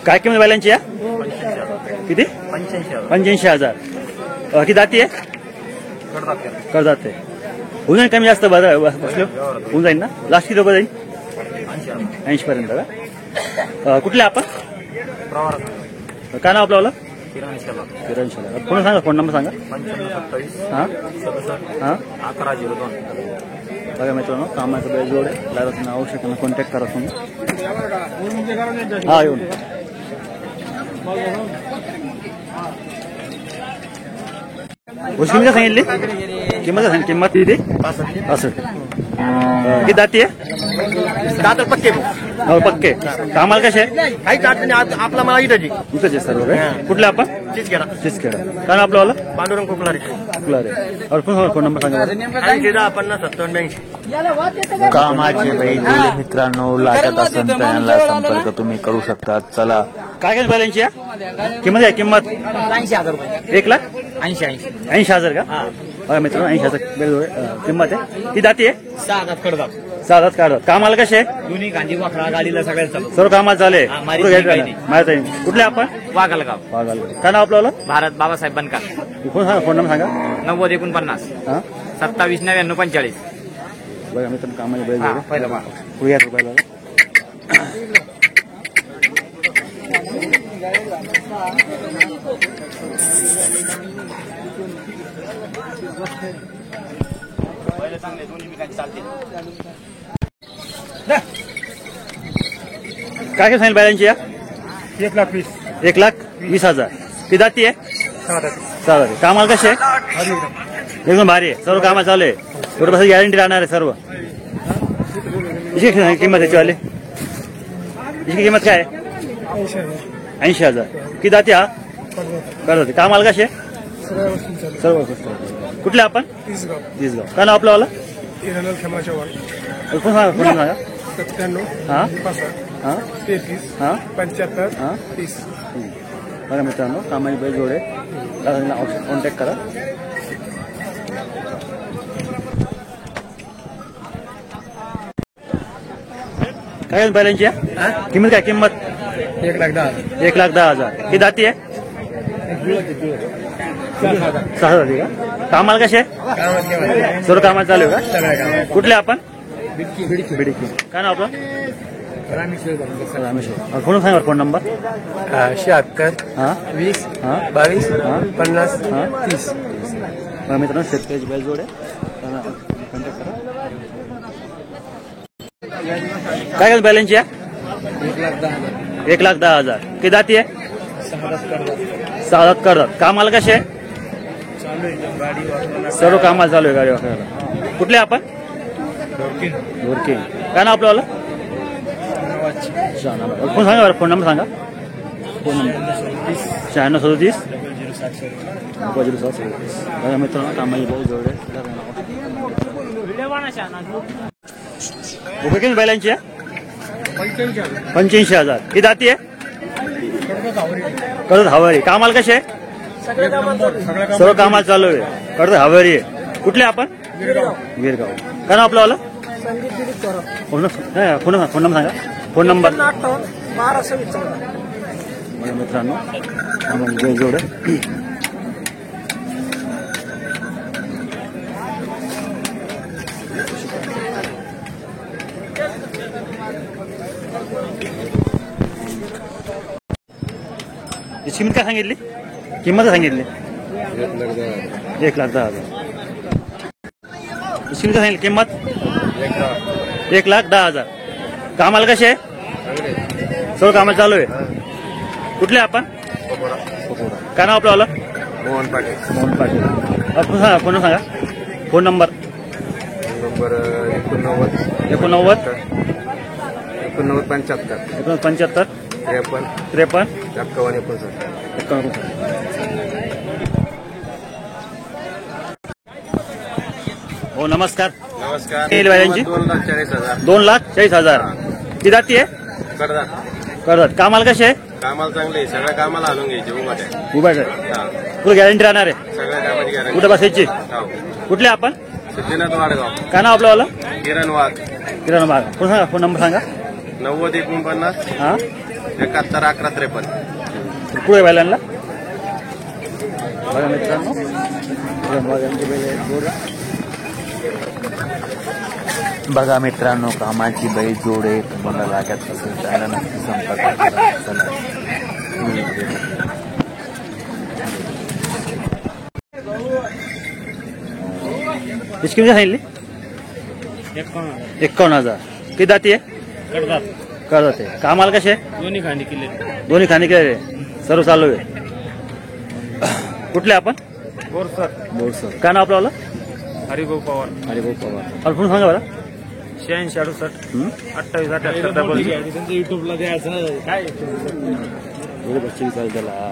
काय किंमत बैलांची या किती 85,000 किती दाती आहे करदात आहे होऊन जाईल कमी जास्त बसलो होऊन जाईल ना लास्ट किती जाईल 80 पर्यंत का कुठले आपण काय नाव आपलं किरण शाला कोण सांगा फोन नंबर सांगा 1102 बघा मित्रांनो कामाचं बैल जोड आहे लागत आवश्यक कॉन्टॅक्ट करा तुम्ही हा येऊन किंमत सांगितली किंमत किती 65 किती दाती आहे दातर पक्के हो पक्के कामाला कसे काही अडचणी आपला मला इथंच आहे सर्व कुठले आपण चिचखेडा काय ना आपलं पांडुरंग कुकलारे फोन नंबर सांगा 50 कामाचे बैल मित्रांनो लागत असेल तर यांना संपर्क तुम्ही करू शकता चला काय बैलांची किंमत आहे किंमत 80,000 रुपये 1,80,000 का बघा मित्रांनो 80,000 बैल किंमत आहे ती दाती आहे 6 दात कडदात 6 दात काढतात कामाला कसे आहे दोन्ही गांधी वाकडा गाडीला सगळ्यात सर्व कामाला चाले माहिती कुठले आपण वाघालगाव काय नाव आपलं भारत बाबासाहेब बनकर कोण सांगा फोन नंबर सांगा 9049 279945 बघा मित्रांनो कामाला बैल पहिला पुढे बैल काय सांगितलं बैलांची या 1,20,000 1,20,000 ती दाती आहे 6 कामाला कसे एकदम भारी आहे सर्व कामाला चालू आहे बरोबर गॅरंटी राहणार आहे सर्व किंमत याची किंमत काय आहे 80,000 किती दाती हा करत कामाला कसे सर्व कुठले आपण तीसगाव काय नाव आपलं वाला सांगा 97 बघा मित्रांनो कामाची बैल जोडे कॉन्टॅक्ट करा काय बैलांची किंमत काय किंमत 1,10,000 किती दाती आहे 6,000 का कामाला कसे सर्व कामाला चालू आहे का कुठले आपण बिडकी काय नाव आपलं रामेश्वर फोन सांगा फोन नंबर 76 20 22 50 30 मित्रांनो शेतकऱ्याची बैल जोड आहे कॉन्टॅक्ट करा काय बैलांची 1,10,000 किती दाती आहे 6 दात करतात कामाला कसे सर्व कामाला चालू आहे गाडी वापरायला कुठले आपण धोरकी काय नाव आपलं फोन सांगा बरं फोन नंबर सांगा फोन नंबर 96 37 मित्रांनो कामाची बहुत जोड आहे बैलांची 85,000 किती दाती आहे कर्जत हवारी कामाला कसे सर्व कामाला चालू आहे कर्जत हवारी आहे कुठले आपण गिरगाव काय नाव आपलं वाला फोन नंबर सांगा फोन नंबर 58 मित्रांनो जोड किंमत काय सांगितली किंमत सांगितली 1,10,000 किंमत सांगितली किंमत 1,10,000 कामाला कसे आहे सर्व कामाला चालू आहे कुठले आपण काय नाव आपलं मोहन पाटील फोन सांगा फोन नंबर 89 75 53 हो नमस्कार 2,40,000 किती दाती आहे करतात कामाला कसे आहे कामाला चांगले सगळ्या कामाला आणून घ्यायचे उभाट्या उभा पुढे गॅरंटी राहणार आहे सगळ्या कामाची गॅरंटी कुठे बसायची कुठले आपण सिद्धीनाथ वाडगाव काय नाव आपलं वाला किरण वाघ किराणा भाग कोण सांगा फोन नंबर सांगा 90 हां 49 71 11 53 पुढे बैलांना बघा मित्रांनो वाघांचे बैल आहेत जोड. बघा मित्रांनो कामाची बैल जोडे तुम्हाला लागत असेल त्याला नक्की संपर्क करा. चला. इसकी किती सांगितली 51,000 किती दाती आहे करतात आहे कामाला कसे आहे दोन्ही खाणे केले सर्व चालू आहे कुठले आपण बोरसर काय नाव आपलं हरिभाऊ पवार हरिभाऊ पवार आपण पुन्हा सांगा बरं 86 68 28 78 युट्यूबला द्यायचं काय बच्चे चालू त्याला